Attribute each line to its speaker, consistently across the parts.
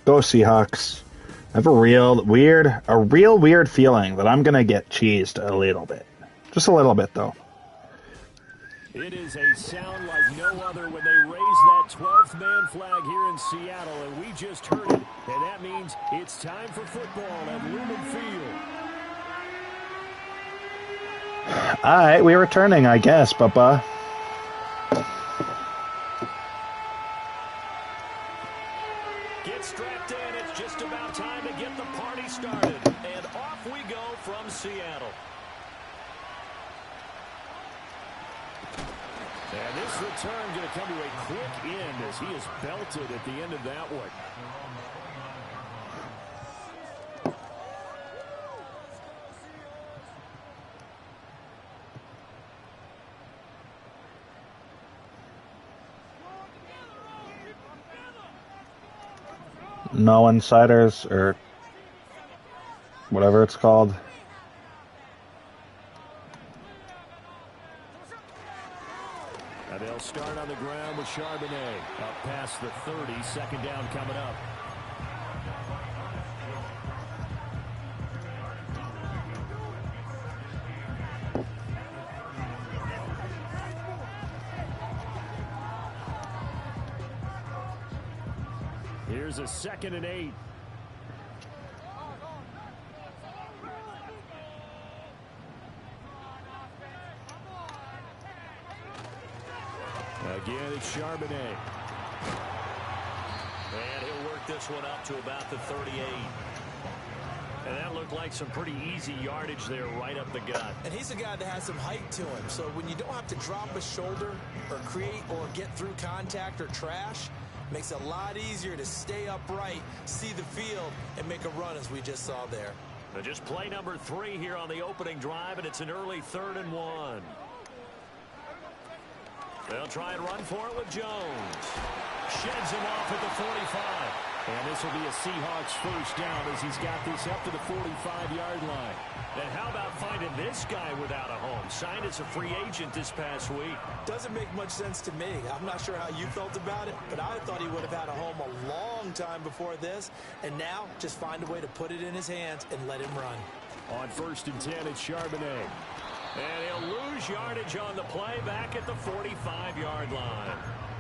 Speaker 1: Go Seahawks. I have a real weird feeling that I'm gonna get cheesed a little bit. Just a little bit, though.
Speaker 2: It is a sound like no other when they raise that 12th man flag here in Seattle, and we just heard it. And that means it's time for football at Lumen Field.
Speaker 1: All right, we're returning, I guess, Bubba.
Speaker 2: Get strapped in. It's just about time to get the party started. And off we go from Seattle. And this return going to come to a quick end as he is belted at the end of that one.
Speaker 1: No insiders or whatever it's called.
Speaker 2: And they'll start on the ground with Charbonnet. Up past the 30, second down coming up. Here's a 2nd and 8. Again, it's Charbonnet.
Speaker 3: And he'll work this one up to about the 38.
Speaker 2: And that looked like some pretty easy yardage there right up the gut.
Speaker 4: And he's a guy that has some height to him. So when you don't have to drop a shoulder or create or get through contact or trash, makes it a lot easier to stay upright, see the field, and make a run as we just saw there.
Speaker 2: Now just play number 3 here on the opening drive, and it's an early 3rd and 1. They'll try and run for it with Jones. Sheds him off at the 45. And this will be a Seahawks first down as he's got this up to the 45-yard line. And how about finding this guy without a home? Signed as a free agent this past week.
Speaker 4: Doesn't make much sense to me. I'm not sure how you felt about it, but I thought he would have had a home a long time before this. And now, just find a way to put it in his hands and let him run.
Speaker 2: On 1st and 10, it's Charbonnet. And he'll lose yardage on the play back at the 45-yard line.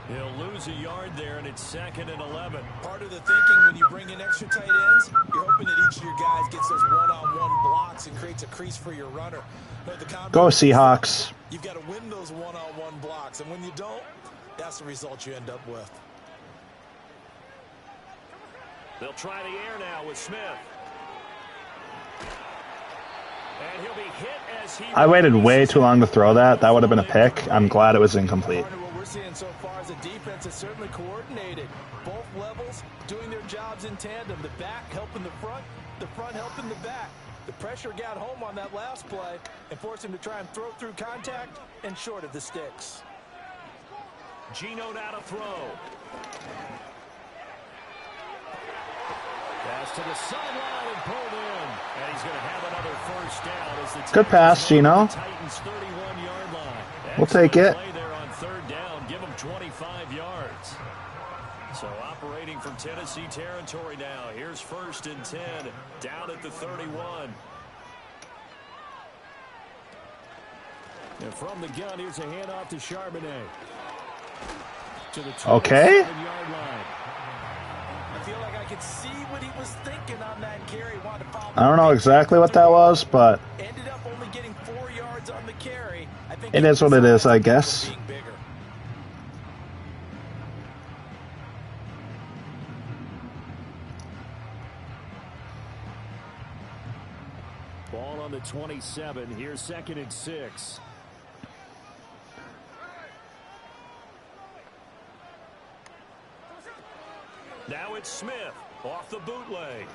Speaker 2: He'll lose a yard there, and it's 2nd and 11.
Speaker 4: Part of the thinking when you bring in extra tight ends, you're hoping that each of your guys gets those one-on-one blocks and creates a crease for your runner.
Speaker 1: Go Seahawks.
Speaker 4: You've got to win those one-on-one blocks, and when you don't, that's the result you end up with.
Speaker 2: They'll try the air now with Smith. And he'll be hit as he...
Speaker 1: I waited way too long to throw that. That would have been a pick. I'm glad it was incomplete.
Speaker 4: What we're seeing so far is a defense that's certainly coordinated. Both levels doing their jobs in tandem. The back helping the front helping the back. The pressure got home on that last play and forced him to try and throw through contact and short of the sticks.
Speaker 2: Geno now to throw. Pass to the sideline and pulled in. And he's going to have another first down as the
Speaker 1: Good pass, Geno.
Speaker 2: Titans 31-yard line.
Speaker 1: We'll take it.
Speaker 2: Play there on 3rd down. Give him 25 yards. So operating from Tennessee territory now. Here's 1st and 10 down at the 31. And from the gun, here's a handoff to Charbonnet. To the 27-yard line.
Speaker 4: I feel like I could see what he was thinking on that carry.
Speaker 1: I don't know exactly what that was, but
Speaker 4: ended up only getting 4 yards on the carry. I think
Speaker 1: it is what it is, I guess.
Speaker 2: Ball on the 27. Here's 2nd and 6. Now it's Smith off the bootleg.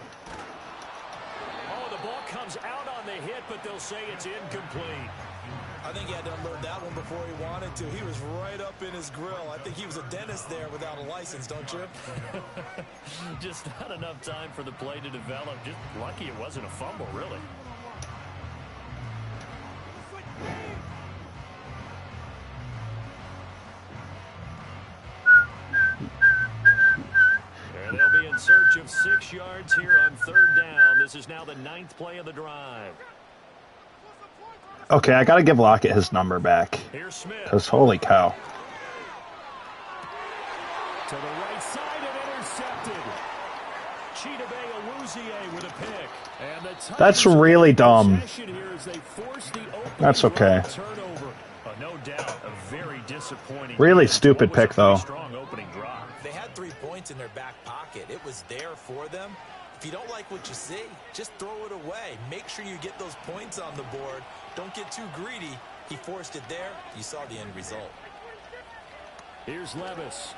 Speaker 2: Oh, the ball comes out on the hit, but they'll say it's incomplete.
Speaker 4: I think he had to unload that one before he wanted to. He was right up in his grill. I think he was a dentist there without a license, don't you?
Speaker 2: Just not enough time for the play to develop. Just lucky it wasn't a fumble, really. And they'll be in search of 6 yards here on 3rd down. This is now the 9th play of the drive.
Speaker 1: Okay, I gotta give Lockett his number back.
Speaker 2: Here's Smith.
Speaker 1: Because holy cow.
Speaker 2: To the right side and intercepted. Chidobe Awuzie with a pick. And the
Speaker 1: That's really dumb.
Speaker 2: here as they force the
Speaker 1: That's okay.
Speaker 2: turnover. No doubt, a very disappointing.
Speaker 1: Really stupid pick, though.
Speaker 2: Strong opening drive.
Speaker 4: They had 3 points in their back pocket. It was there for them. If you don't like what you see, just throw it away. Make sure you get those points on the board. Don't get too greedy. He forced it there. You saw the end result.
Speaker 2: Here's Levis.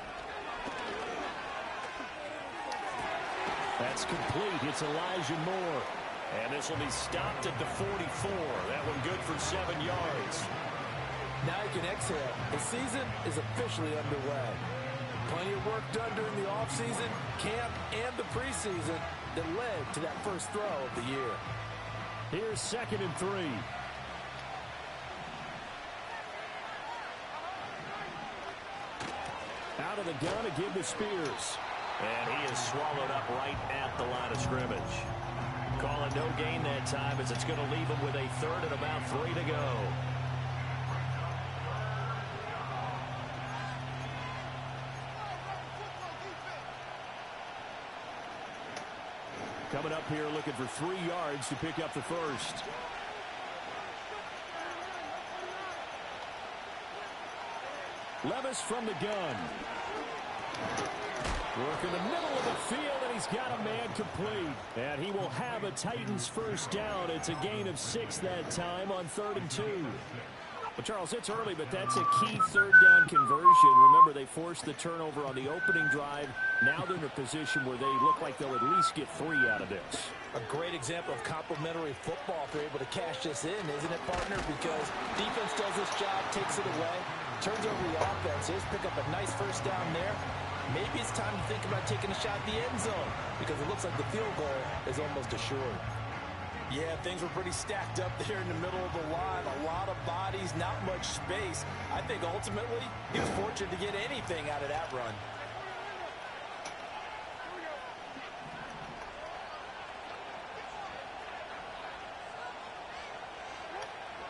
Speaker 2: That's complete. It's Elijah Moore. And this will be stopped at the 44. That one good for 7 yards.
Speaker 4: Now you can exhale. The season is officially underway. Plenty of work done during the offseason, camp, and the preseason that led to that first throw of the year.
Speaker 2: Here's 2nd and 3. Out of the gun to give to Spears. And he is swallowed up right at the line of scrimmage. Calling no gain that time as it's going to leave him with a 3rd and about 3 to go. Coming up here looking for 3 yards to pick up the first. Levis from the gun. Work in the middle of the field, and he's got a man complete. And he will have a Titans first down. It's a gain of 6 that time on 3rd and 2. Well, Charles, it's early, but that's a key 3rd down conversion. Remember, they forced the turnover on the opening drive. Now they're in a position where they look like they'll at least get 3 out of this.
Speaker 4: A great example of complementary football if they're able to cash this in, isn't it, partner? Because defense does this job, takes it away, turns over the offense. Here's pick up a nice first down there. Maybe it's time to think about taking a shot at the end zone because it looks like the field goal is almost assured. Yeah, things were pretty stacked up there in the middle of the line. A lot of bodies, not much space. I think ultimately he was fortunate to get anything out of that run.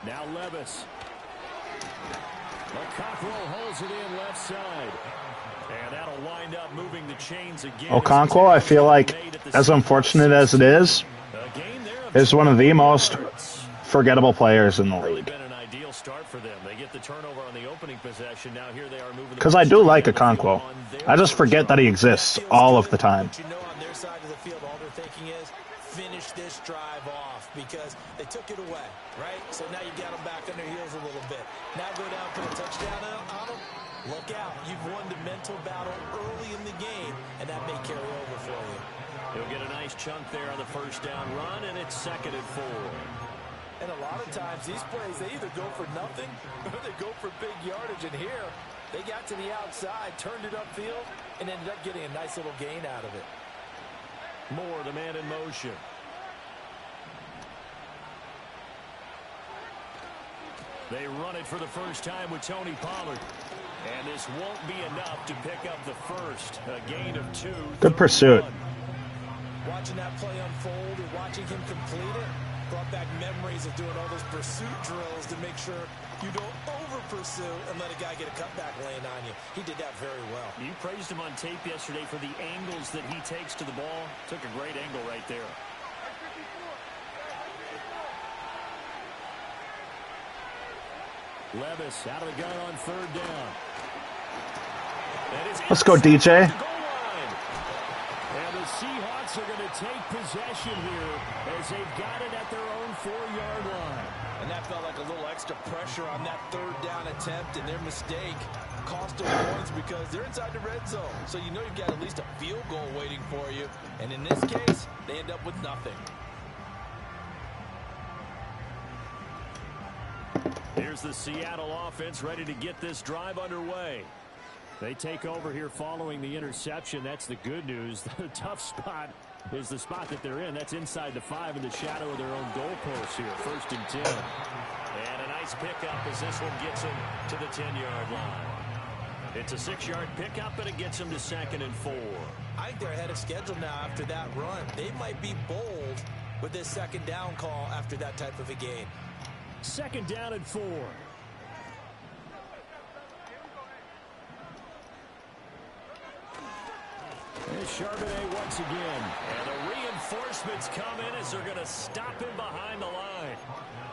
Speaker 2: Now Levis. Cockrell holds it in left side. And that'll wind up moving the chains again.
Speaker 1: Okonkwo, I feel like, as unfortunate as it is one of the most forgettable players in the league.
Speaker 2: Been an ideal start for them. They get the turnover on the opening possession. Now here they are moving.
Speaker 1: Because I do like Okonkwo. I just forget that he exists all of the time.
Speaker 4: But you know, on their side of the field, all they're thinking is finish this drive off because they took it away, right? So now you got them back on their heels a little bit. Now go down, put a touchdown on them. Look out. You've won the mental battle early in the game, and that may carry over for you.
Speaker 2: He'll get a nice chunk there on the first down run, and it's 2nd and 4.
Speaker 4: And a lot of times, these plays, they either go for nothing or they go for big yardage. And here, they got to the outside, turned it upfield, and ended up getting a nice little gain out of it.
Speaker 2: Moore, the man in motion. They run it for the first time with Tony Pollard. And this won't be enough to pick up the first. A gain of 2.
Speaker 1: Good pursuit.
Speaker 4: Watching that play unfold and watching him complete it brought back memories of doing all those pursuit drills to make sure you don't over-pursue and let a guy get a cutback lane on you. He did that very well.
Speaker 2: You praised him on tape yesterday for the angles that he takes to the ball. Took a great angle right there. Levis out of the gun on 3rd down.
Speaker 1: Let's go, DJ.
Speaker 2: And the Seahawks are going to take possession here as they've got it at their own 4-yard line.
Speaker 4: And that felt like a little extra pressure on that 3rd down attempt, and their mistake cost them points because they're inside the red zone. So you know you've got at least a field goal waiting for you. And in this case, they end up with nothing.
Speaker 2: Here's the Seattle offense ready to get this drive underway. They take over here following the interception. That's the good news. The tough spot is the spot that they're in. That's inside the 5 in the shadow of their own goalpost here. 1st and 10. And a nice pickup as this one gets him to the 10-yard line. It's a 6-yard pickup, and it gets them to 2nd and 4.
Speaker 4: I think they're ahead of schedule now after that run. They might be bold with this 2nd down call after that type of a game.
Speaker 2: 2nd down and 4. Here's Charbonnet once again. And the reinforcements come in as they're going to stop him behind the line.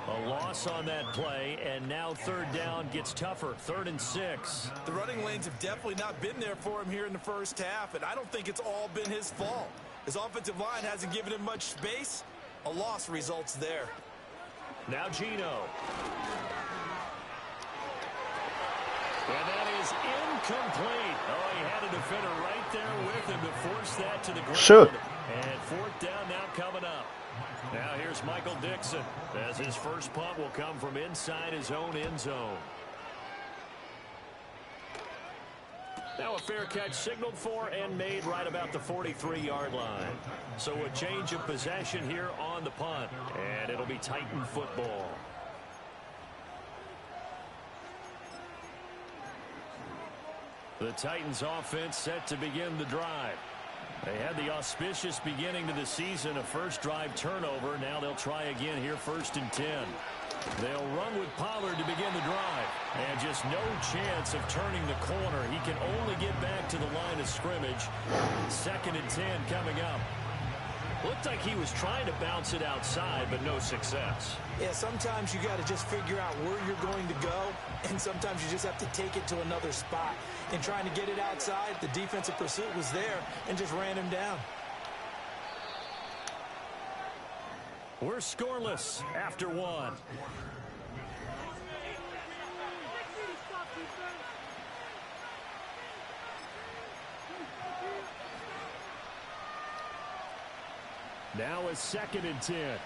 Speaker 2: A loss on that play, and now 3rd down gets tougher. 3rd and 6.
Speaker 4: The running lanes have definitely not been there for him here in the first half, and I don't think it's all been his fault. His offensive line hasn't given him much space. A loss results there.
Speaker 2: Now Geno. And that is incomplete. Oh, he had a defender right there with him to force that to the ground.
Speaker 1: Shoot.
Speaker 2: And 4th down now coming up. Now here's Michael Dixon as his first punt will come from inside his own end zone. Now a fair catch signaled for and made right about the 43-yard line. So a change of possession here on the punt. And it'll be Titan football. The Titans offense set to begin the drive. They had the auspicious beginning to the season, a first drive turnover. Now they'll try again here, 1st and 10. They'll run with Pollard to begin the drive. And just no chance of turning the corner. He can only get back to the line of scrimmage. 2nd and 10 coming up. Looked like he was trying to bounce it outside, but no success.
Speaker 4: Yeah, sometimes you got to just figure out where you're going to go, and sometimes you just have to take it to another spot. In trying to get it outside, the defensive pursuit was there and just ran him down.
Speaker 2: We're scoreless after 1. Now a 2nd and 10.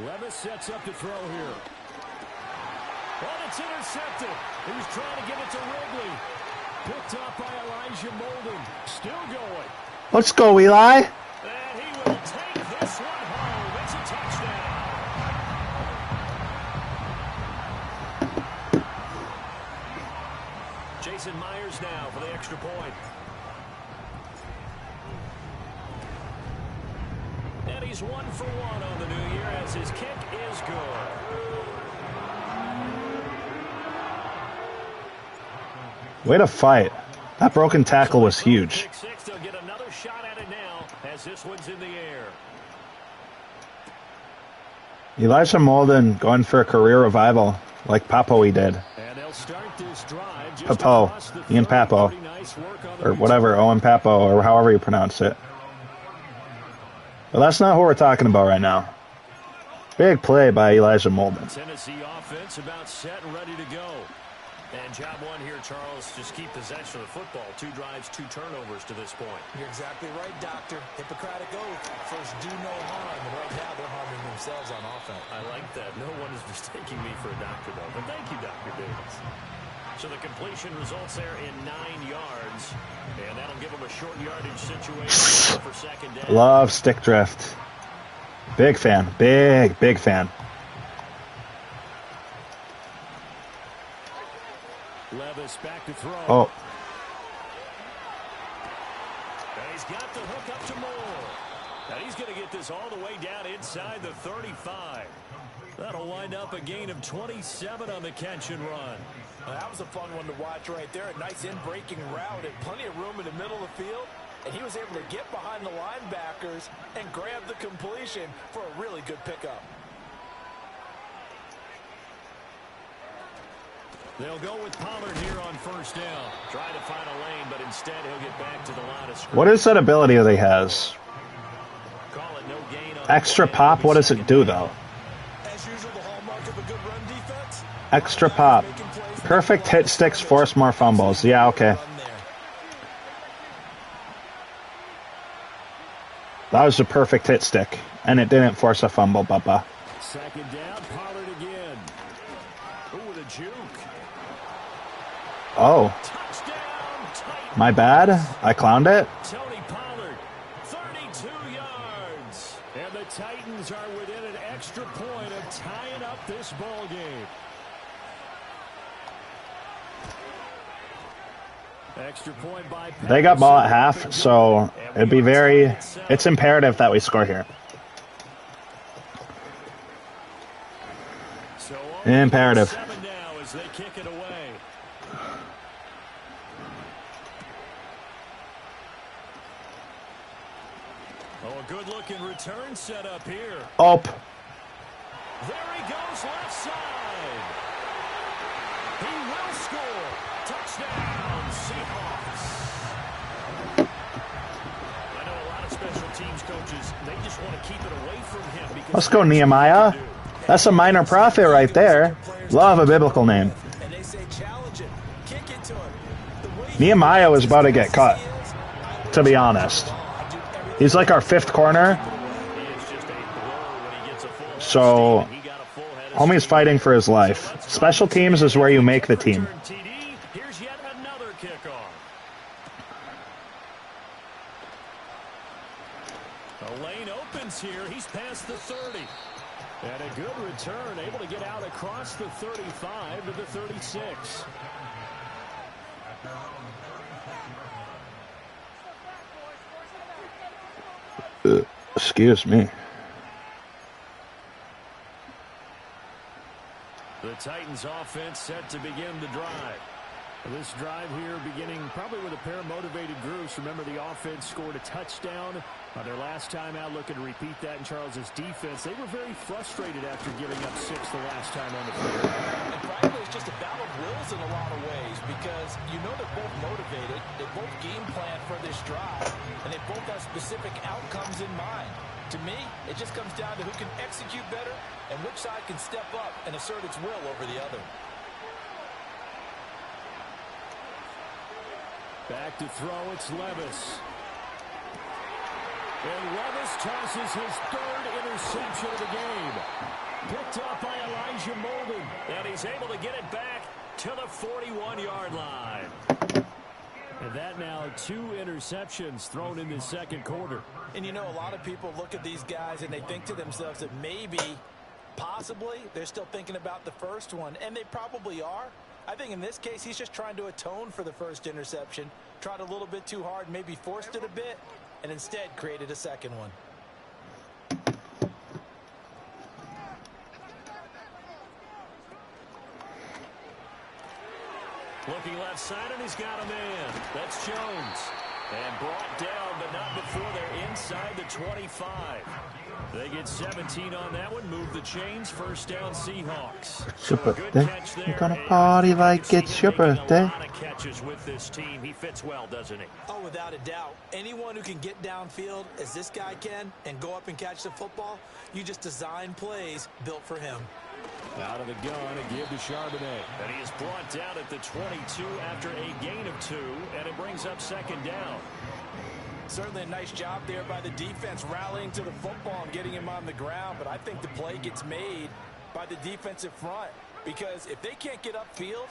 Speaker 2: Levis sets up to throw here. And it's intercepted. He was trying to get it to Wrigley. Picked up by Elijah Molden. Still going.
Speaker 1: Let's go, Eli.
Speaker 2: And he will take this one home. It's a touchdown. Jason Myers now for the extra point. And he's 1 for 1 on the new year as his kick is good.
Speaker 1: Way to fight. That broken tackle was huge.
Speaker 2: They'll get another shot at it now as this one's in the air.
Speaker 1: Elijah Molden going for a career revival like Papo he did.
Speaker 2: And they'll start this drive just
Speaker 1: Papo,
Speaker 2: across the
Speaker 1: Ian
Speaker 2: 30.
Speaker 1: Papo,
Speaker 2: Pretty nice work on the
Speaker 1: or whatever, Owen Papo, or however you pronounce it. But that's not who we're talking about right now. Big play by Elijah Molden.
Speaker 2: Tennessee offense about set and ready to go. And job one here, Charles, just keep possession of the football. 2 drives, 2 turnovers to this point.
Speaker 4: You're exactly right, Doctor. Hippocratic oath. First, do no harm. And right now, they're harming themselves on offense.
Speaker 2: I like that. No one is mistaking me for a doctor, though. But thank you, Dr. Davis. So the completion results there in 9 yards. And that'll give them a short yardage situation for 2nd down.
Speaker 1: Love stick drift. Big fan. Big fan.
Speaker 2: Levis back to throw.
Speaker 1: Oh.
Speaker 2: And he's got the hook up to Moore. And he's going to get this all the way down inside the 35. That'll wind up a gain of 27 on the catch and run.
Speaker 4: Well, that was a fun one to watch right there. A nice in-breaking route and plenty of room in the middle of the field. And he was able to get behind the linebackers and grab the completion for a really good pickup.
Speaker 2: They'll go with Pollard here on 1st down. Try to find a lane, but instead he'll get back to the line of scrimmage.
Speaker 1: What is that ability that he has?
Speaker 2: Call it no gain on
Speaker 1: Extra pop, what does it do, though?
Speaker 4: As usual, the hallmark of a good run defense.
Speaker 1: Extra pop. Perfect hit sticks, force more fumbles. Yeah, okay. That was a perfect hit stick, and it didn't force a fumble, Bubba.
Speaker 2: 2nd down, Pollard again. Ooh, with a juke.
Speaker 1: Oh.
Speaker 2: Touchdown,
Speaker 1: My bad. I clowned it.
Speaker 2: Tony Pollard, 32 yards. And the Titans are within an extra point of tying up this ball game. Extra point by Patterson.
Speaker 1: They got ball at half, so it'd be it's imperative that we score here.
Speaker 2: So
Speaker 1: Imperative.
Speaker 2: 7 now as they kick it away. Oh, a good-looking return set up here.
Speaker 1: Up.
Speaker 2: There he goes, left side. He will score. Touchdown, Seahawks. I know a lot of special teams coaches, they just want to keep it away from him. Because
Speaker 1: Let's go, Nehemiah. That's a minor prophet right there. Love a biblical name.
Speaker 4: And they say challenge it, kick it to him.
Speaker 1: Nehemiah was about to get cut, to be honest. He's like our 5th corner. So, homie's fighting for his life. Special teams is where you make the team.
Speaker 2: Here's yet another kickoff. The lane opens here. He's past the 30. And a good return, able to get out across the 35 to the 36.
Speaker 1: Excuse me.
Speaker 2: The Titans offense set to begin the drive. This drive here beginning probably with a pair of motivated groups. Remember, the offense scored a touchdown their last time out. Looking to repeat that in Charles's defense. They were very frustrated after giving up 6 the last time on the field.
Speaker 4: And frankly, it's just a battle of wills in a lot of ways because you know they're both motivated. They both game plan for this drive, and they both have specific outcomes in mind. To me, it just comes down to who can execute better and which side can step up and assert its will over the other.
Speaker 2: Back to throw, it's Levis. And Levis tosses his 3rd interception of the game. Picked up by Elijah Molden. And he's able to get it back to the 41-yard line. And that now 2 interceptions thrown in the second quarter.
Speaker 4: And you know, a lot of people look at these guys and they think to themselves that maybe, possibly, they're still thinking about the first one. And they probably are. I think in this case, he's just trying to atone for the first interception. Tried a little bit too hard, maybe forced it a bit, and instead created a second one.
Speaker 2: Looking left side, and he's got a man. That's Jones. And brought down, but not before they're inside the 25. They get 17 on that one. Move the chains. First down, Seahawks.
Speaker 1: It's your birthday. You're gonna party like it's your birthday.
Speaker 2: A lot of catches with this team. He fits well, doesn't he?
Speaker 4: Oh, without a doubt. Anyone who can get downfield, as this guy can, and go up and catch the football, you just design plays built for him.
Speaker 2: Out of the gun, a give to Charbonnet. And he is brought down at the 22 after a gain of 2, and it brings up second down.
Speaker 4: Certainly a nice job there by the defense rallying to the football and getting him on the ground, but I think the play gets made by the defensive front because if they can't get upfield,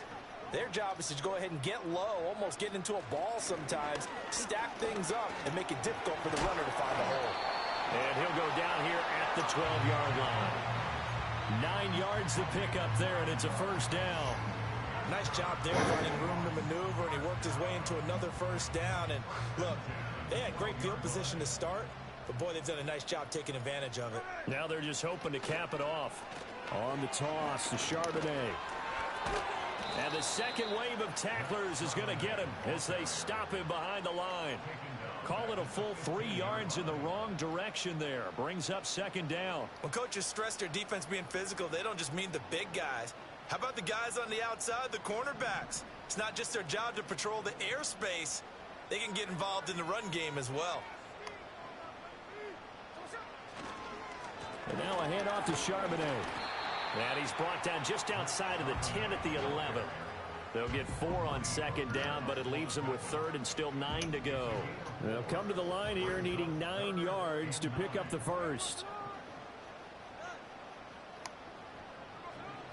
Speaker 4: their job is to go ahead and get low, almost get into a ball sometimes, stack things up, and make it difficult for the runner to find a hole.
Speaker 2: And he'll go down here at the 12-yard line. 9 yards to pick up there, and it's a first down.
Speaker 4: Nice job there finding room to maneuver, and he worked his way into another first down. And look, they had great field position to start, but boy, they've done a nice job taking advantage of it.
Speaker 2: Now they're just hoping to cap it off. On the toss to Charbonnet. And the second wave of tacklers is going to get him as they stop him behind the line. Call it a full 3 yards in the wrong direction there. Brings up second down.
Speaker 4: When coaches stress their defense being physical, they don't just mean the big guys. How about the guys on the outside, the cornerbacks? It's not just their job to patrol the airspace. They can get involved in the run game as well.
Speaker 2: And now a handoff to Charbonnet. And he's brought down just outside of the 10 at the 11. They'll get 4 on second down, but it leaves them with third and still 9 to go. They'll come to the line here needing 9 yards to pick up the first.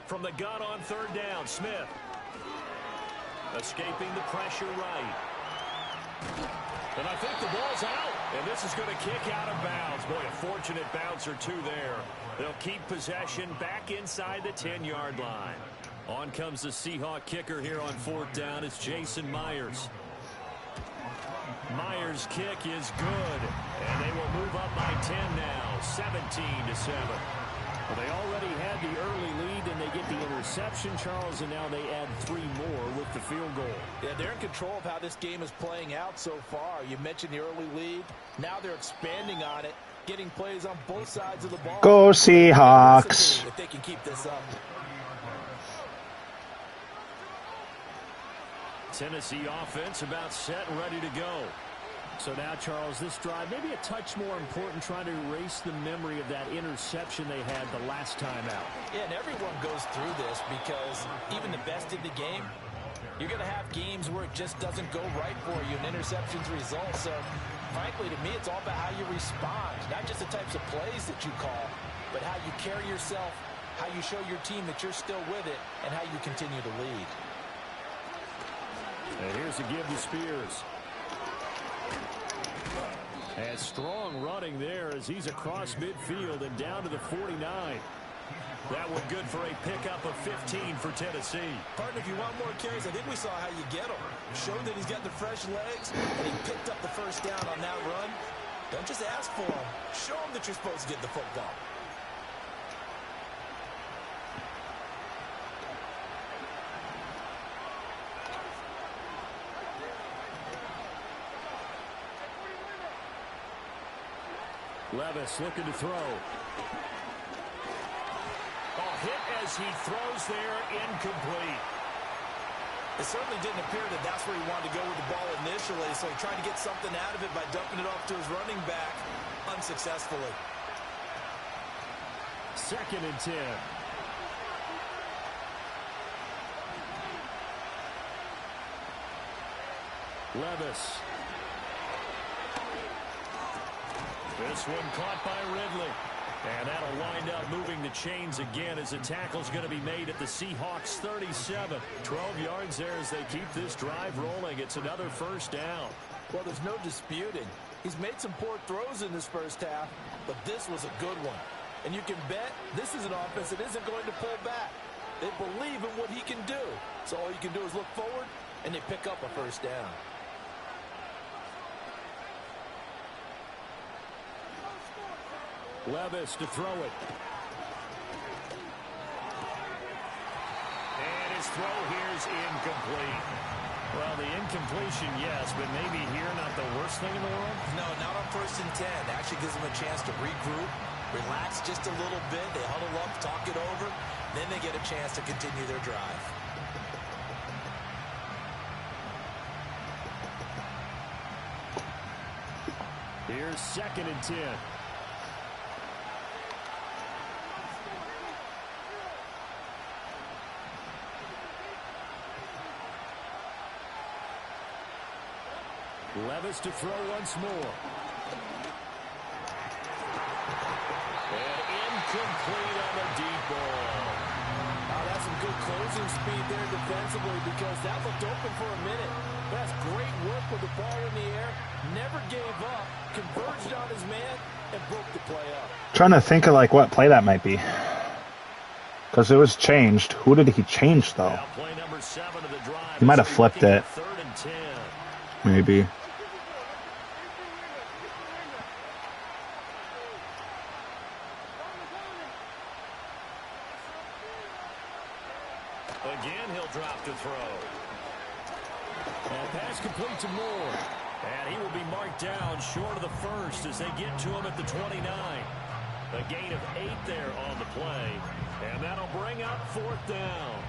Speaker 2: From the gun on third down, Smith. Escaping the pressure right. And I think the ball's out. And this is going to kick out of bounds. Boy, a fortunate bounce or two there. They'll keep possession back inside the 10-yard line. On comes the Seahawk kicker here on 4th down. It's Jason Myers. Myers' kick is good. And they will move up by 10 now, 17-7. Well, they already had the early lead, and they get the interception, Charles, and now they add 3 more with the field goal.
Speaker 4: Yeah, they're in control of how this game is playing out so far. You mentioned the early lead. Now they're expanding on it, getting plays on both sides of the ball.
Speaker 1: Go Seahawks.
Speaker 4: If they can keep this up.
Speaker 2: Tennessee offense about set and ready to go. So now, Charles, this drive maybe a touch more important, trying to erase the memory of that interception they had the last time out.
Speaker 4: Yeah, and everyone goes through this because even the best in the game, you're going to have games where it just doesn't go right for you and interceptions result. So, frankly, to me, it's all about how you respond, not just the types of plays that you call, but how you carry yourself, how you show your team that you're still with it, and how you continue to lead.
Speaker 2: And here's a give to Spears. And strong running there as he's across midfield and down to the 49. That one good for a pickup of 15 for Tennessee.
Speaker 4: Partner, if you want more carries, I think we saw how you get him. Showed that he's got the fresh legs, and he picked up the first down on that run. Don't just ask for him. Show him that you're supposed to get the football.
Speaker 2: Levis looking to throw. Hit as he throws there, incomplete.
Speaker 4: It certainly didn't appear that that's where he wanted to go with the ball initially, so he tried to get something out of it by dumping it off to his running back unsuccessfully.
Speaker 2: 2nd and 10. Levis. This one caught by Ridley. And that'll wind up moving the chains again as a tackle's going to be made at the Seahawks 37. 12 yards there as they keep this drive rolling. It's another first down.
Speaker 4: Well, there's no disputing. He's made some poor throws in this first half, but this was a good one. And you can bet this is an offense that isn't going to pull back. They believe in what he can do. So all you can do is look forward, and they pick up a first down.
Speaker 2: Levis to throw it. And his throw here is incomplete. Well, the incompletion, yes, but maybe here not the worst thing in the world?
Speaker 4: No, not on 1st and 10. Actually gives them a chance to regroup, relax just a little bit. They huddle up, talk it over. Then they get a chance to continue their drive.
Speaker 2: Here's 2nd and 10. Levis to throw once more. And incomplete on the deep ball.
Speaker 4: Oh, that's some good closing speed there defensively because that looked open for a minute. That's great work with the ball in the air. Never gave up. Converged on his man and broke the play up.
Speaker 1: Trying to think of like what play that might be. Because it was changed. Who did he change though?
Speaker 2: Now play number 7 of the drive.
Speaker 1: He might have flipped it.
Speaker 2: 3rd and 10.
Speaker 1: Maybe.
Speaker 2: Again, he'll drop to throw. And pass complete to Moore. And he will be marked down short of the first as they get to him at the 29. A gain of 8 there on the play. And that'll bring up 4th down.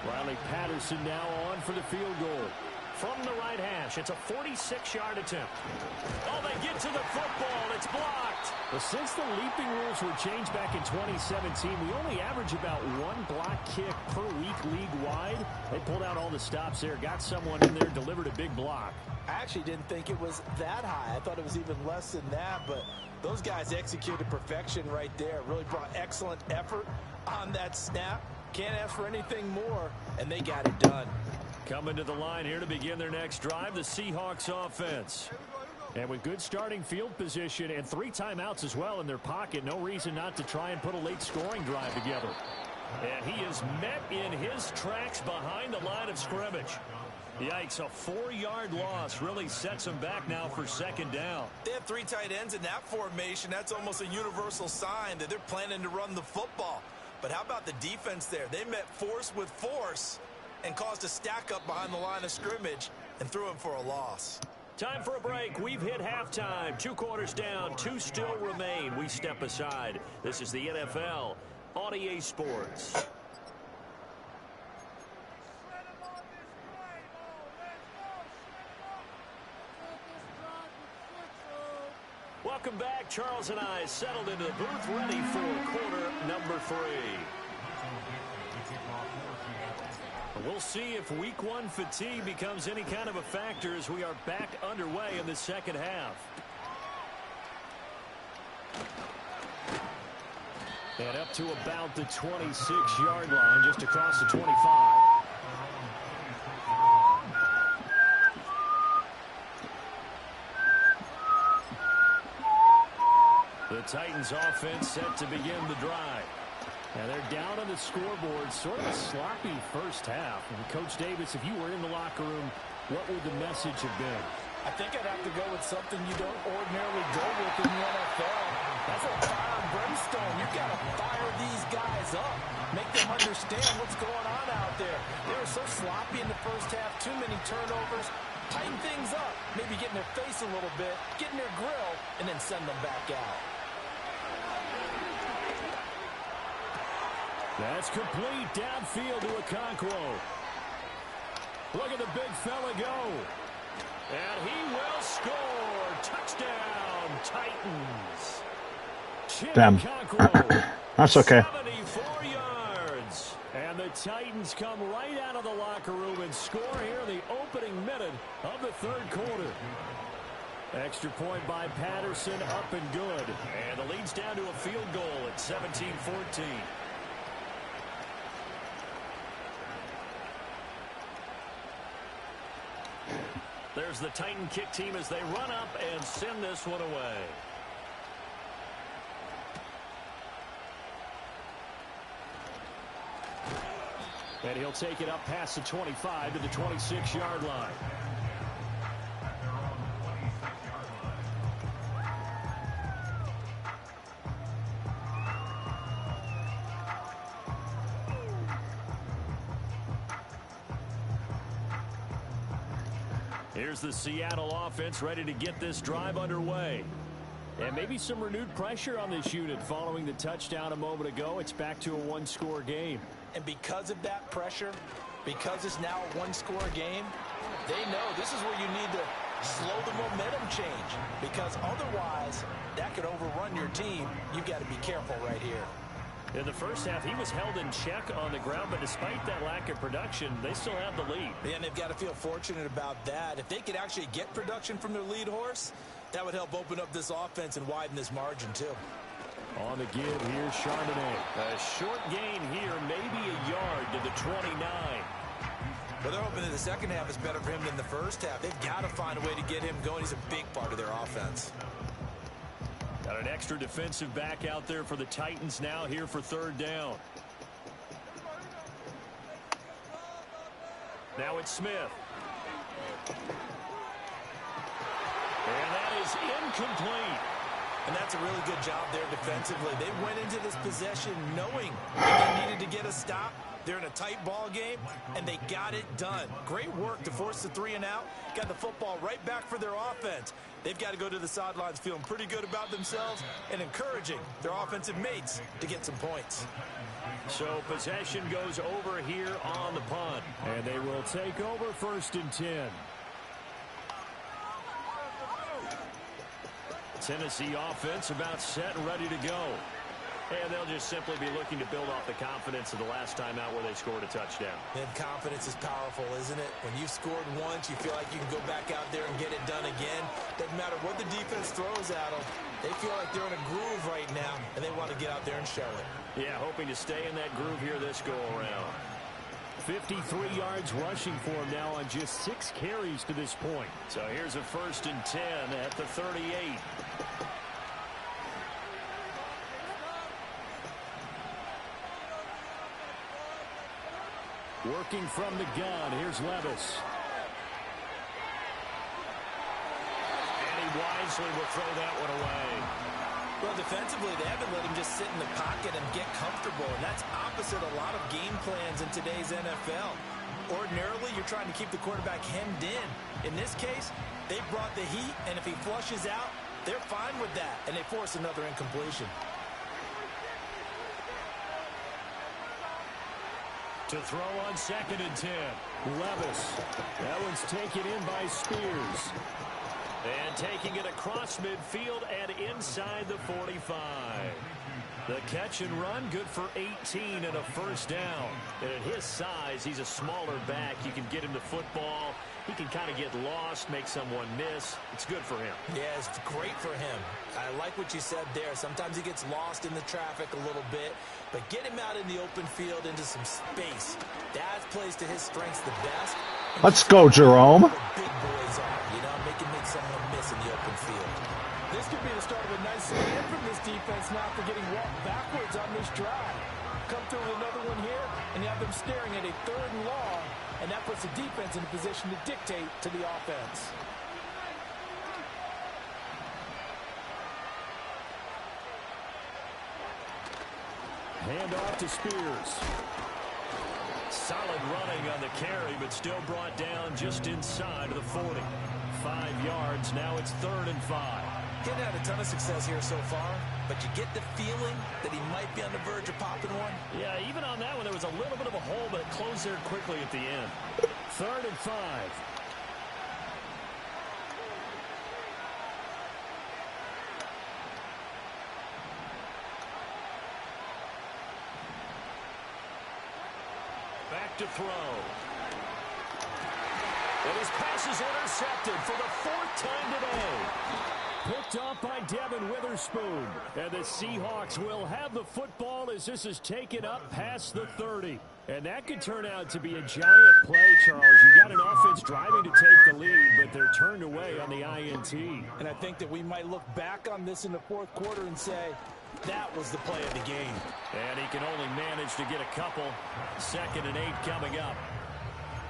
Speaker 2: Riley Patterson now on for the field goal. From the right hash, it's a 46-yard attempt. Oh, they get to the football, and it's blocked. Well, since the leaping rules were changed back in 2017, we only average about 1 block kick per week league-wide. They pulled out all the stops there, got someone in there, delivered a big block.
Speaker 4: I actually didn't think it was that high. I thought it was even less than that, but those guys executed perfection right there. Really brought excellent effort on that snap. Can't ask for anything more, and they got it done.
Speaker 2: Coming to the line here to begin their next drive, the Seahawks offense. And with good starting field position and 3 timeouts as well in their pocket, no reason not to try and put a late scoring drive together. And he is met in his tracks behind the line of scrimmage. Yikes, a 4-yard loss really sets him back now for second down.
Speaker 4: They have 3 tight ends in that formation. That's almost a universal sign that they're planning to run the football. But how about the defense there? They met force with force and caused a stack up behind the line of scrimmage and threw him for a loss.
Speaker 2: Time for a break. We've hit halftime. 2 quarters down. 2 still remain. We step aside. This is the NFL on EA Sports. Welcome back. Charles and I settled into the booth, ready for quarter number 3. We'll see if week 1 fatigue becomes any kind of a factor as we are back underway in the second half. And up to about the 26-yard line, just across the 25. The Titans offense set to begin the drive. And they're down on the scoreboard, sort of a sloppy first half. And Coach Davis, if you were in the locker room, what would the message have been?
Speaker 4: I think I'd have to go with something you don't ordinarily go with in the NFL. That's like fire and brimstone. You've got to fire these guys up. Make them understand what's going on out there. They were so sloppy in the first half. Too many turnovers. Tighten things up. Maybe get in their face a little bit. Get in their grill. And then send them back out.
Speaker 2: That's complete downfield to Okonkwo. Look at the big fella go. And he will score. Touchdown, Titans.
Speaker 1: Damn. That's okay.
Speaker 2: 74 yards. And the Titans come right out of the locker room and score here in the opening minute of the third quarter. Extra point by Patterson, up and good. And the lead's down to a field goal at 17-14. There's the Titan kick team as they run up and send this one away. And he'll take it up past the 25 to the 26-yard line. Here's the Seattle offense ready to get this drive underway. And maybe some renewed pressure on this unit following the touchdown a moment ago. It's back to a 1-score game.
Speaker 4: And because of that pressure, because it's now a 1-score game, they know this is where you need to slow the momentum change. Because otherwise, that could overrun your team. You've got to be careful right here.
Speaker 2: In the first half, he was held in check on the ground, but despite that lack of production, they still have the lead.
Speaker 4: And they've got to feel fortunate about that. If they could actually get production from their lead horse, that would help open up this offense and widen this margin, too.
Speaker 2: On the give here, Charbonnet. A short gain here, maybe a yard to the 29.
Speaker 4: Well, they're hoping that the second half is better for him than the first half. They've got to find a way to get him going. He's a big part of their offense.
Speaker 2: Got an extra defensive back out there for the Titans now here for third down. Now it's Smith. And that is incomplete.
Speaker 4: And that's a really good job there defensively. They went into this possession knowing that they needed to get a stop. They're in a tight ball game, and they got it done. Great work to force the 3 and out. Got the football right back for their offense. They've got to go to the sidelines feeling pretty good about themselves and encouraging their offensive mates to get some points.
Speaker 2: So possession goes over here on the punt. And they will take over 1st and 10. Tennessee offense about set and ready to go. And they'll just simply be looking to build off the confidence of the last time out where they scored a touchdown.
Speaker 4: And confidence is powerful, isn't it? When you've scored once, you feel like you can go back out there and get it done again. Doesn't matter what the defense throws at them. They feel like they're in a groove right now, and they want to get out there and show it.
Speaker 2: Yeah, hoping to stay in that groove here this go-around. 53 yards rushing for him now on just 6 carries to this point.
Speaker 3: So here's a 1st and 10 at the 38.
Speaker 2: Working from the gun, here's Levis.
Speaker 3: And he wisely will throw that one away.
Speaker 4: Well, defensively, they haven't let him just sit in the pocket and get comfortable, and that's opposite a lot of game plans in today's NFL. Ordinarily, you're trying to keep the quarterback hemmed in. In this case, they brought the heat, and if he flushes out, they're fine with that, and they force another incompletion.
Speaker 2: To throw on 2nd and 10. Levis. That one's taken in by Spears.
Speaker 3: And taking it across midfield and inside the 45.
Speaker 2: The catch and run, good for 18 and a 1st down.
Speaker 3: And at his size, he's a smaller back. You can get him the football. He can kind of get lost, make someone miss. It's good for him.
Speaker 4: Yeah, it's great for him. I like what you said there. Sometimes he gets lost in the traffic a little bit, but get him out in the open field into some space. That plays to his strengths the best.
Speaker 1: Let's go, Jerome.
Speaker 4: Big boys are, make someone miss in the open field. This could be the start of a nice stand from this defense now after getting walked backwards on this drive. Come through with another one here, and you have them staring at a 3rd and long, and that puts the defense in a position to dictate to the offense.
Speaker 2: Hand off to Spears.
Speaker 3: Solid running on the carry, but still brought down just inside of the 40. 5 yards, now it's 3rd and 5.
Speaker 4: He's had a ton of success here so far, but you get the feeling that he might be on the verge of popping one.
Speaker 3: Yeah, even on that one, there was a little bit of a hole, but it closed there quickly at the end.
Speaker 2: 3rd and 5.
Speaker 3: Back to throw. And his pass is intercepted for the 4th time today.
Speaker 2: Picked off by Devin Witherspoon. And the Seahawks will have the football as this is taken up past the 30. And that could turn out to be a giant play, Charles. You got an offense driving to take the lead, but they're turned away on the INT.
Speaker 4: And I think that we might look back on this in the 4th quarter and say, that was the play of the game.
Speaker 3: And he can only manage to get a couple. 2nd and 8 coming up.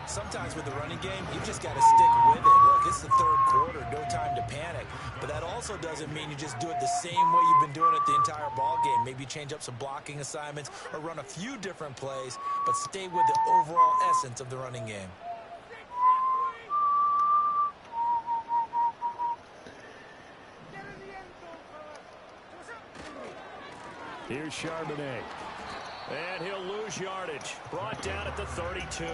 Speaker 4: Sometimes with the running game, you just got to stick with it. Look, it's the 3rd quarter, no time to panic. But that also doesn't mean you just do it the same way you've been doing it the entire ball game. Maybe change up some blocking assignments or run a few different plays, but stay with the overall essence of the running game.
Speaker 2: Here's Charbonnet.
Speaker 3: And he'll lose yardage. Brought down at the 32.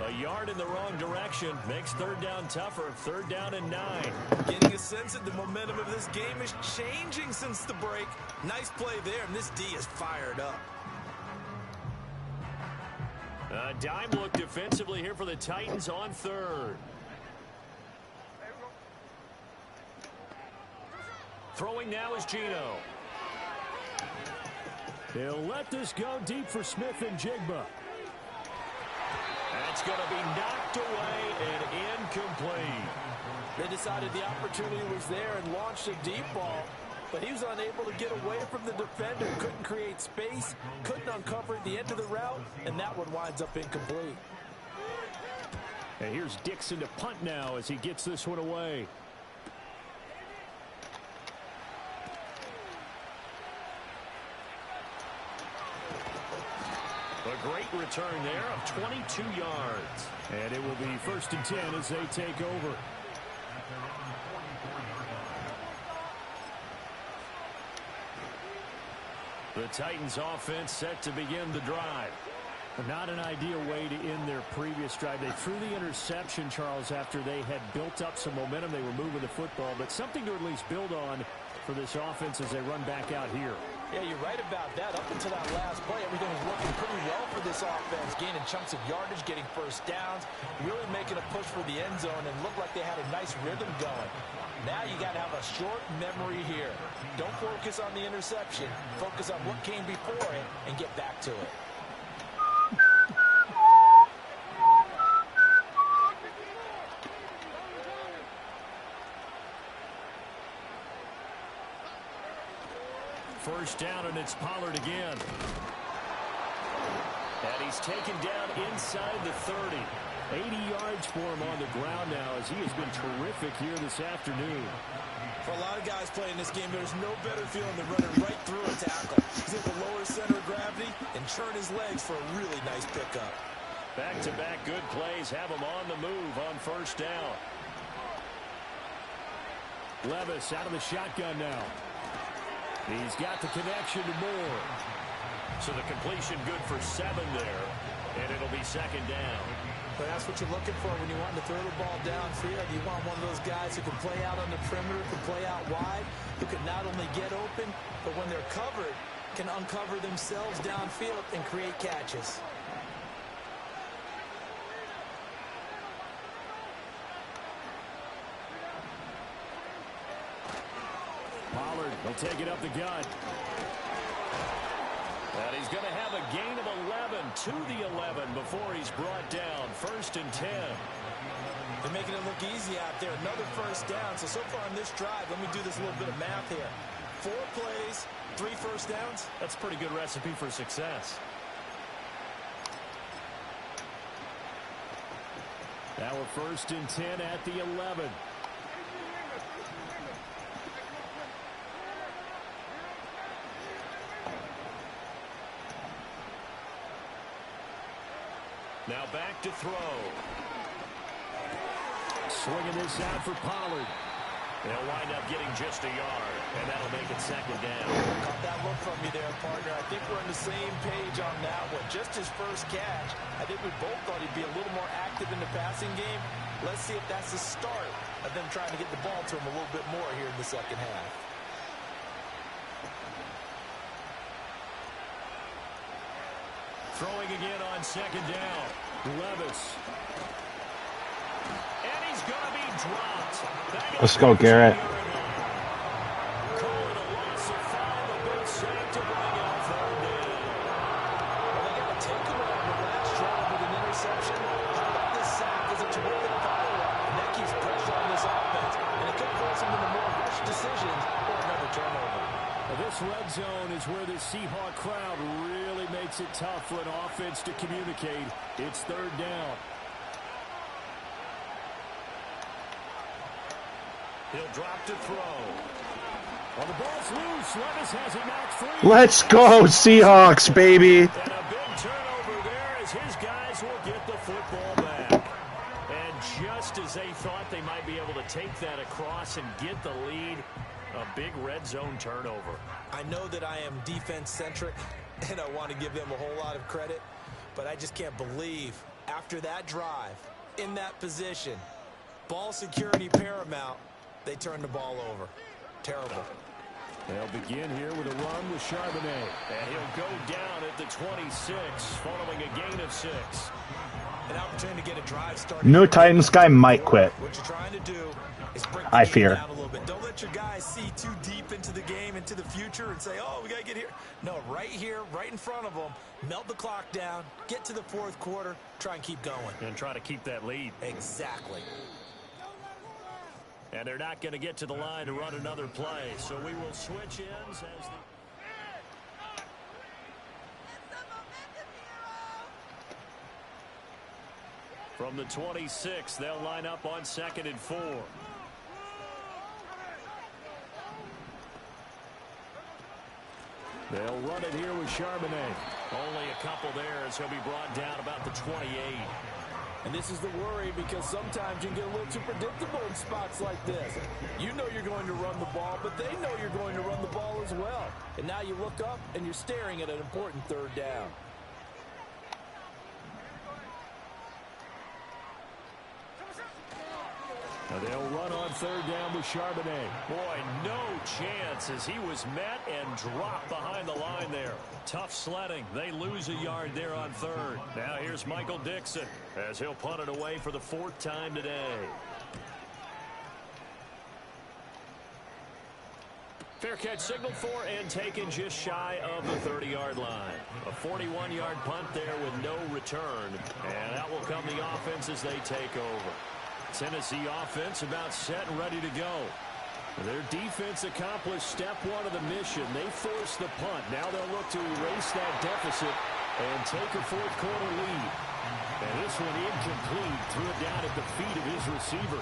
Speaker 3: A yard in the wrong direction makes 3rd down tougher. 3rd down and 9.
Speaker 4: Getting a sense that the momentum of this game is changing since the break. Nice play there, and this D is fired up.
Speaker 3: A dime look defensively here for the Titans on 3rd. Throwing now is Geno.
Speaker 2: He'll let this go deep for Smith and Jigba.
Speaker 3: That's going to be knocked away and incomplete.
Speaker 4: They decided the opportunity was there and launched a deep ball, but he was unable to get away from the defender. Couldn't create space, couldn't uncover the end of the route, and that one winds up incomplete.
Speaker 2: And here's Dixon to punt now as he gets this one away.
Speaker 3: A great return there of 22 yards.
Speaker 2: And it will be 1st and 10 as they take over.
Speaker 3: The Titans offense set to begin the drive.
Speaker 2: Not an ideal way to end their previous drive. They threw the interception, Charles, after they had built up some momentum. They were moving the football, but something to at least build on for this offense as they run back out here.
Speaker 4: Yeah, you're right about that. Up until that last play, everything was working pretty well for this offense. Gaining chunks of yardage, getting 1st downs, really making a push for the end zone, and looked like they had a nice rhythm going. Now you got to have a short memory here. Don't focus on the interception. Focus on what came before it and get back to it.
Speaker 3: first down, and it's Pollard again. And he's taken down inside the 30. 80 yards for him on the ground now as he has been terrific here this afternoon.
Speaker 4: For a lot of guys playing this game, there's no better feeling than running right through a tackle. He's able to lower his center of gravity and churn his legs for a really nice pickup.
Speaker 3: Back-to-back good plays have him on the move on first down. Levis out of the shotgun now. He's got the connection to Moore. So the completion good for 7 there, and it'll be second down.
Speaker 4: But that's what you're looking for when you want to throw the ball downfield. You want one of those guys who can play out on the perimeter, can play out wide, who can not only get open, but when they're covered, can uncover themselves downfield and create catches.
Speaker 3: Pollard will take it up the gut. And he's going to have a gain of 11 to the 11 before he's brought down. 1st and 10.
Speaker 4: They're making it look easy out there. Another first down. So far on this drive, let me do this little bit of math here. 4 plays, 3 first downs.
Speaker 3: That's a pretty good recipe for success. Now we're 1st and 10 at the 11. Now back to throw. Swinging this out for Pollard. They'll wind up getting just a yard, and that'll make it second down.
Speaker 4: Caught that look from you there, partner. I think we're on the same page on that one. Just his first catch. I think we both thought he'd be a little more active in the passing game. Let's see if that's the start of them trying to get the ball to him a little bit more here in the second half.
Speaker 3: Throwing again on second down. Levis. And he's going to be dropped.
Speaker 1: Let's go, Garrett.
Speaker 3: Call it a loss of 5. A good sack to bring out 3rd down.
Speaker 4: Well, they got a takeaway on the last drive with an interception. How about this sack is a terrific follow-up, and that keeps pressure on this offense, and it could force them into more rushed decisions or another turnover.
Speaker 3: This red zone is where the Seahawk crowd really makes it tough for an offense to communicate. It's 3rd down. He'll drop to throw. Well, the ball's loose. Levis has it knocked free.
Speaker 1: Let's go, Seahawks, baby.
Speaker 3: And a big turnover there as his guys will get the football back. And just as they thought they might be able to take that across and get the lead, a big red zone turnover.
Speaker 4: I know that I am defense-centric, and I want to give them a whole lot of credit, but I just can't believe after that drive, in that position, ball security paramount, they turn the ball over. Terrible.
Speaker 3: They'll begin here with a run with Charbonnet. And he'll go down at the 26 following a gain of 6.
Speaker 4: An opportunity to get a drive started.
Speaker 1: New Titans guy might quit.
Speaker 4: What you're trying to do is break the
Speaker 1: I
Speaker 4: game
Speaker 1: fear.
Speaker 4: down a little bit. Don't let your guys see too deep into the game, into the future, and say, oh, we got to get here. No, right here, right in front of them, melt the clock down, get to the 4th quarter, try and keep going.
Speaker 3: And try to keep that lead.
Speaker 4: Exactly.
Speaker 3: And they're not going to get to the line to run another play. So we will switch ends as the... From the 26, they'll line up on 2nd and 4. They'll run it here with Charbonnet. Only a couple there as he'll be brought down about the 28.
Speaker 4: And this is the worry because sometimes you can get a little too predictable in spots like this. You know you're going to run the ball, but they know you're going to run the ball as well. And now you look up and you're staring at an important 3rd down.
Speaker 3: Now they'll run on 3rd down with Charbonnet. Boy, no chance as he was met and dropped behind the line there. Tough sledding. They lose a yard there on 3rd. Now here's Michael Dixon as he'll punt it away for the 4th time today. Fair catch signaled for and taken just shy of the 30-yard line. A 41-yard punt there with no return. And that will come the offense as they take over. Tennessee offense about set and ready to go.
Speaker 2: Their defense accomplished step one of the mission. They forced the punt. Now they'll look to erase that deficit and take a fourth quarter lead. And this one incomplete. Threw it down at the feet of his receiver.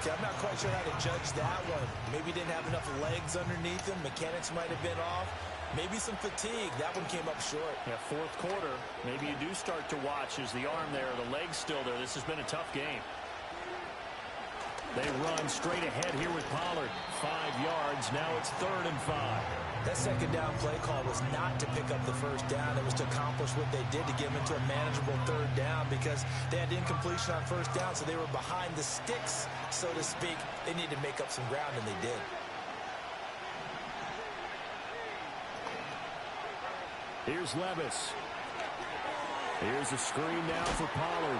Speaker 4: Okay, I'm not quite sure how to judge that one. Maybe didn't have enough legs underneath him. Mechanics might have been off. Maybe some fatigue. That one came up short.
Speaker 2: Yeah, fourth quarter. Maybe you do start to watch as the arm there, the leg's still there. This has been a tough game. They run straight ahead here with Pollard. 5 yards. Now it's 3rd and 5.
Speaker 4: That second down play call was not to pick up the first down. It was to accomplish what they did to get them into a manageable 3rd down because they had incompletion on first down, so they were behind the sticks, so to speak. They needed to make up some ground, and they did.
Speaker 2: Here's Levis. Here's a screen now for Pollard.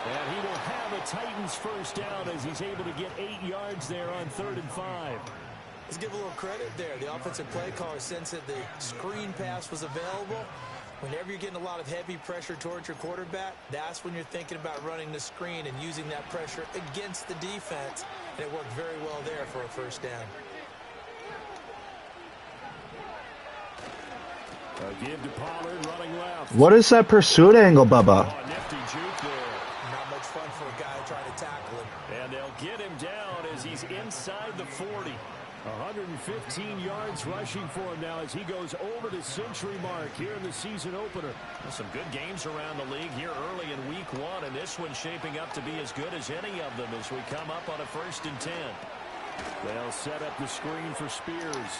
Speaker 2: And he will have a Titans first down as he's able to get 8 yards there on 3rd and 5.
Speaker 4: Let's give a little credit there. The offensive play caller sensed that the screen pass was available. Whenever you're getting a lot of heavy pressure towards your quarterback, that's when you're thinking about running the screen and using that pressure against the defense. And it worked very well there for a first down.
Speaker 2: A give to Pollard running left.
Speaker 1: What is that pursuit angle, Bubba?
Speaker 2: Oh, nifty juke there.
Speaker 4: Not much fun for a guy trying to tackle him.
Speaker 2: And they'll get him down as he's inside the 40. 115 yards rushing for him now as he goes over the century mark here in the season opener. Well, some good games around the league here early in week 1, and this one's shaping up to be as good as any of them as we come up on a 1st and 10. They'll set up the screen for Spears.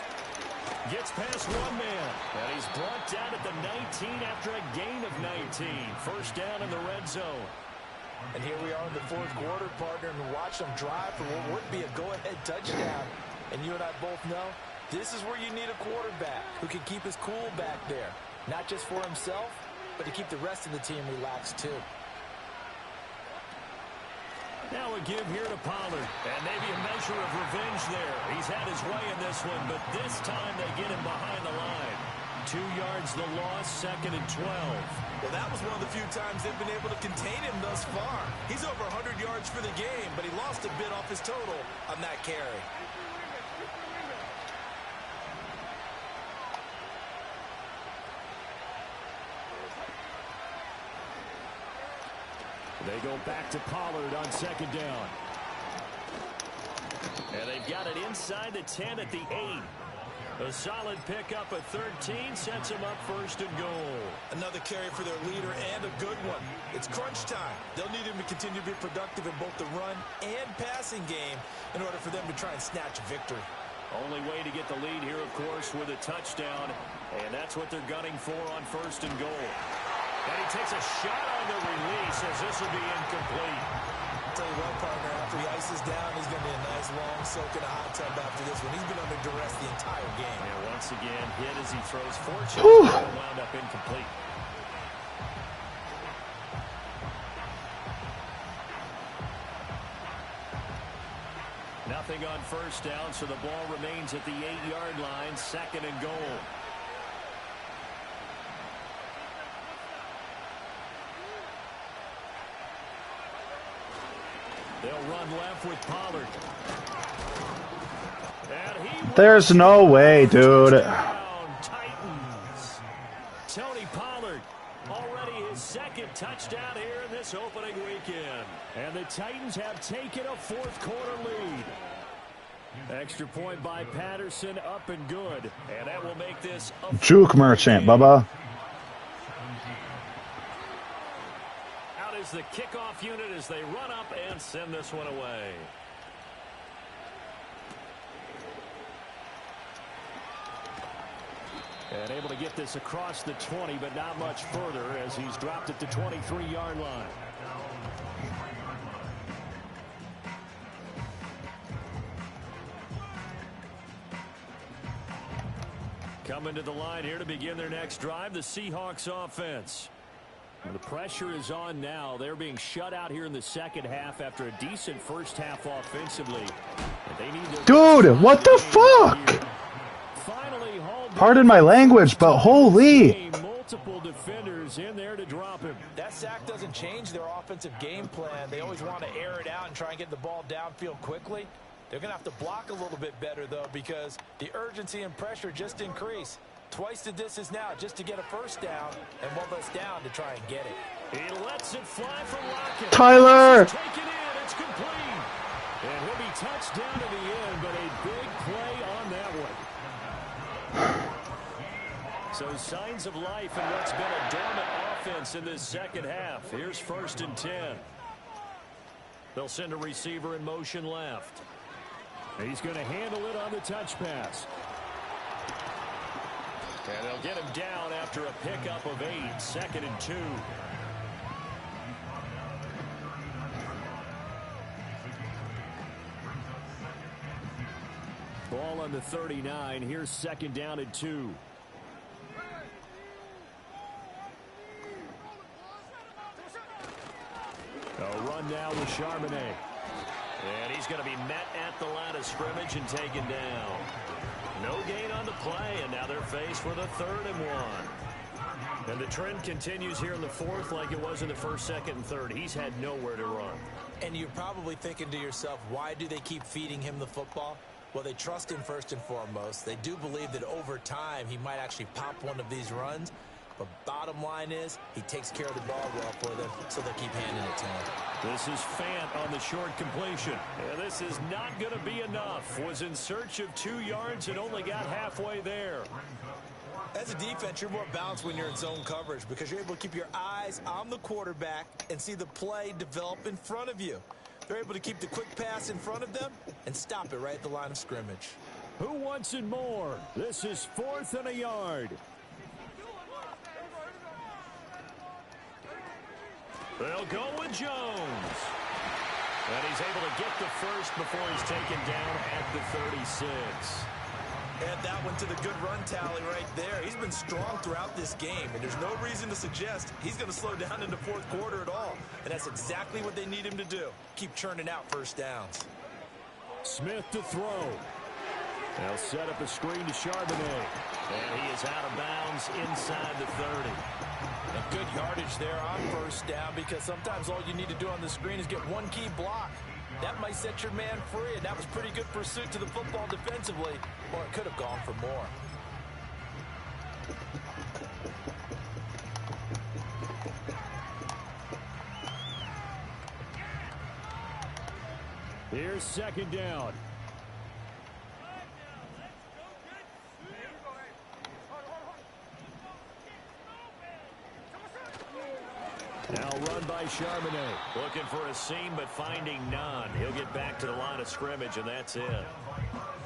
Speaker 2: Gets past one man, and he's brought down at the 19 after a gain of 19. First down in the red zone.
Speaker 4: And here we are in the 4th quarter, partner, and watch them drive for what would be a go-ahead touchdown. And you and I both know this is where you need a quarterback who can keep his cool back there. Not just for himself, but to keep the rest of the team relaxed too.
Speaker 2: Now a give here to Pollard. And maybe a measure of revenge there. He's had his way in this one, but this time they get him behind the line. 2 yards the loss, 2nd and 12.
Speaker 4: Well, that was one of the few times they've been able to contain him thus far. He's over 100 yards for the game, but he lost a bit off his total on that carry.
Speaker 2: They go back to Pollard on 2nd down. And they've got it inside the 10 at the 8. A solid pickup at 13 sets him up 1st and goal.
Speaker 4: Another carry for their leader and a good one. It's crunch time. They'll need him to continue to be productive in both the run and passing game in order for them to try and snatch a victory.
Speaker 2: Only way to get the lead here, of course, with a touchdown. And that's what they're gunning for on 1st and goal. And he takes a shot on the release as this will be incomplete.
Speaker 4: I'll tell you what, partner, after he ices down, he's going to be a nice long soak in a hot tub after this one. He's been under duress the entire game.
Speaker 2: And once again, hit as he throws. Fortunately, wound up incomplete. Nothing on 1st down, so the ball remains at the 8-yard line, 2nd and goal. They'll run left with Pollard.
Speaker 1: There's no way, dude.
Speaker 2: Titans. Tony Pollard, already his 2nd touchdown here in this opening weekend. And the Titans have taken a 4th quarter lead. Extra point by Patterson, up and good. And that will make this a
Speaker 1: Juke merchant, Bubba.
Speaker 2: the kickoff unit as they run up and send this one away. And able to get this across the 20, but not much further as he's dropped at the 23-yard line. Coming to the line here to begin their next drive, the Seahawks offense. The pressure is on now. They're being shut out here in the second half after a decent first half offensively. They need
Speaker 1: Dude, what the fuck? Pardon my language, but holy.
Speaker 2: Multiple defenders in there to drop him.
Speaker 4: That sack doesn't change their offensive game plan. They always want to air it out and try and get the ball downfield quickly. They're going to have to block a little bit better, though, because the urgency and pressure just increase. Twice the distance now just to get a first down, and one less down to try and get it.
Speaker 2: He lets it fly from Lockett.
Speaker 1: Tyler!
Speaker 2: Take it in. It's complete. And he'll be touched down to the end, but a big play on that one. So signs of life in what's been a dormant offense in this second half. Here's 1st and 10. They'll send a receiver in motion left. He's going to handle it on the touch pass. And they'll get him down after a pickup of 8, 2nd and 2. Ball on the 39. Here's 2nd down and 2. A run now with Charbonnet. And he's going to be met at the line of scrimmage and taken down. No gain on the play, and now they're faced with a 3rd and 1. And the trend continues here in the 4th like it was in the 1st, 2nd, and 3rd. He's had nowhere to run.
Speaker 4: And you're probably thinking to yourself, why do they keep feeding him the football? Well, they trust him first and foremost. They do believe that over time he might actually pop one of these runs. But bottom line is, he takes care of the ball well for them, so they'll keep handing it to him.
Speaker 2: This is Fant on the short completion. And this is not going to be enough. Was in search of 2 yards and only got halfway there.
Speaker 4: As a defense, you're more balanced when you're in zone coverage because you're able to keep your eyes on the quarterback and see the play develop in front of you. They're able to keep the quick pass in front of them and stop it right at the line of scrimmage.
Speaker 2: Who wants it more? This is 4th and a yard. They'll go with Jones. And he's able to get the first before he's taken down at the 36.
Speaker 4: Add that one to the good run tally right there. He's been strong throughout this game, and there's no reason to suggest he's going to slow down in the 4th quarter at all. And that's exactly what they need him to do. Keep churning out first downs.
Speaker 2: Smith to throw. They'll set up a screen to Charbonnet. And he is out of bounds inside the 30.
Speaker 4: And good yardage there on first down because sometimes all you need to do on the screen is get one key block. That might set your man free, and that was pretty good pursuit to the football defensively, or it could have gone for more.
Speaker 2: Here's 2nd down. Now run by Charbonnet. Looking for a seam, but finding none. He'll get back to the line of scrimmage, and that's it.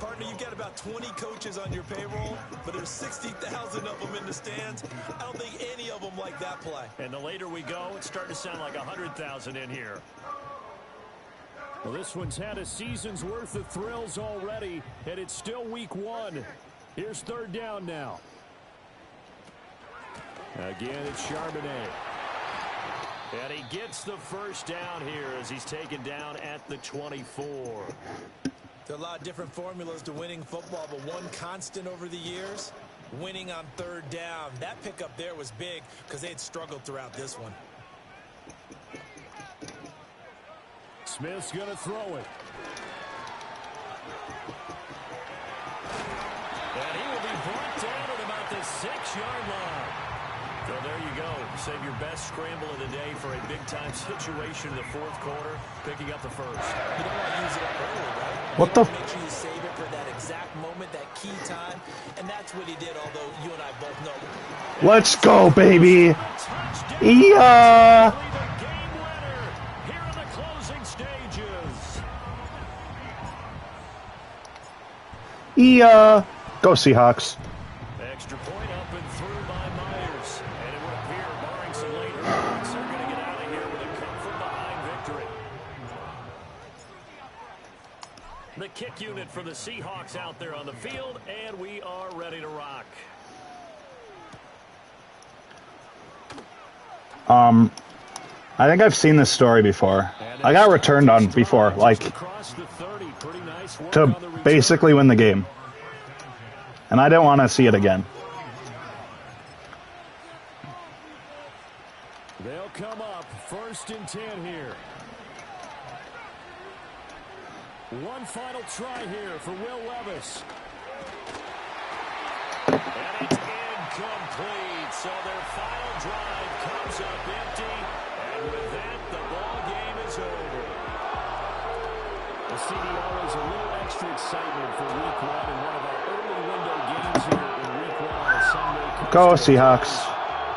Speaker 4: Partner, you've got about 20 coaches on your payroll, but there's 60,000 of them in the stands. I don't think any of them like that play.
Speaker 2: And the later we go, it's starting to sound like 100,000 in here. Well, this one's had a season's worth of thrills already, and it's still week 1. Here's 3rd down now. Again, it's Charbonnet. And he gets the first down here as he's taken down at the 24.
Speaker 4: There are a lot of different formulas to winning football, but one constant over the years, winning on 3rd down. That pickup there was big because they had struggled throughout this one.
Speaker 2: Smith's going to throw it. And he will be brought down at about the 6-yard line. So there you go. Save your best scramble of the day for a big-time situation in the 4th quarter, picking up the first.
Speaker 4: You don't want to use it up early, right?
Speaker 1: What the?
Speaker 4: Make sure you save it for that exact moment, that key time, and that's what he did, although you and I both know.
Speaker 1: Let's go, baby. Yeah.
Speaker 2: The game winner here in the closing stages.
Speaker 1: Yeah. Go Seahawks.
Speaker 2: Extra point up and through by Myers. And it would appear, barring some later points, they're going to get out of here with a come-from-behind victory. The kick unit for the Seahawks out there on the field, and we are ready to rock.
Speaker 1: I think I've seen this story before. I got returned on before, like, to basically win the game. And I don't want to see it again.
Speaker 2: They'll come up 1st and 10 here. One final try here for Will Levis. And it's incomplete. So their final drive comes up empty. And with that, the ball game is over. The CD always a little extra excitement for week one in one of our early window games here in week one on a Sunday.
Speaker 1: Go Seahawks.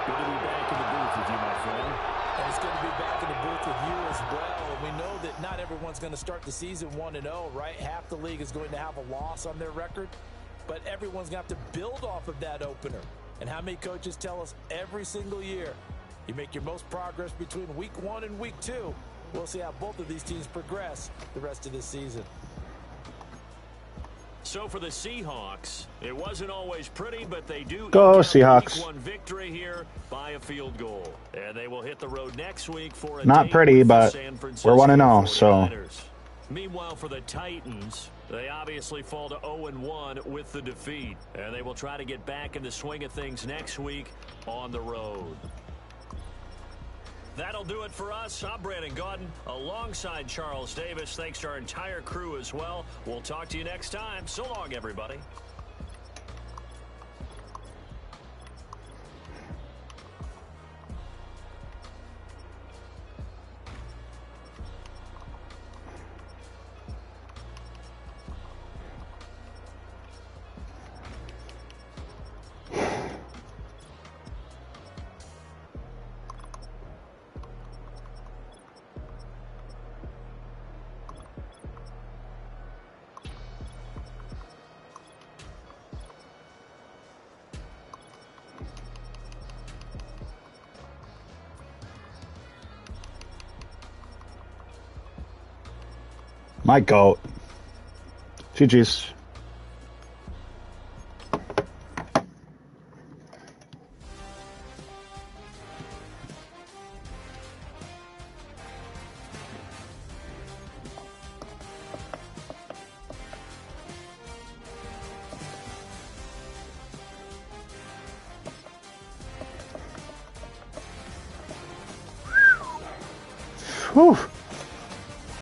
Speaker 2: Good to be back in the booth with you, my friend.
Speaker 4: And it's good to be back in the booth with you as well. And we know that not everyone's going to start the season 1-0, right? Half the league is going to have a loss on their record. But everyone's going to have to build off of that opener. And how many coaches tell us every single year, you make your most progress between week 1 and week 2. We'll see how both of these teams progress the rest of this season.
Speaker 2: So for the Seahawks, it wasn't always pretty, but they do
Speaker 1: Go
Speaker 2: eke out a
Speaker 1: Seahawks.
Speaker 2: Week 1 victory here by a field goal. And they will hit the road next week for a
Speaker 1: Not
Speaker 2: date
Speaker 1: pretty,
Speaker 2: with the
Speaker 1: but
Speaker 2: San Francisco
Speaker 1: we're 1-0, so
Speaker 2: 49ers. Meanwhile, for the Titans, they obviously fall to 0-1 with the defeat. And they will try to get back in the swing of things next week on the road. That'll do it for us. I'm Brandon Gaudin alongside Charles Davis. Thanks to our entire crew as well. We'll talk to you next time. So long, everybody.
Speaker 1: my goat. GG's. Whew.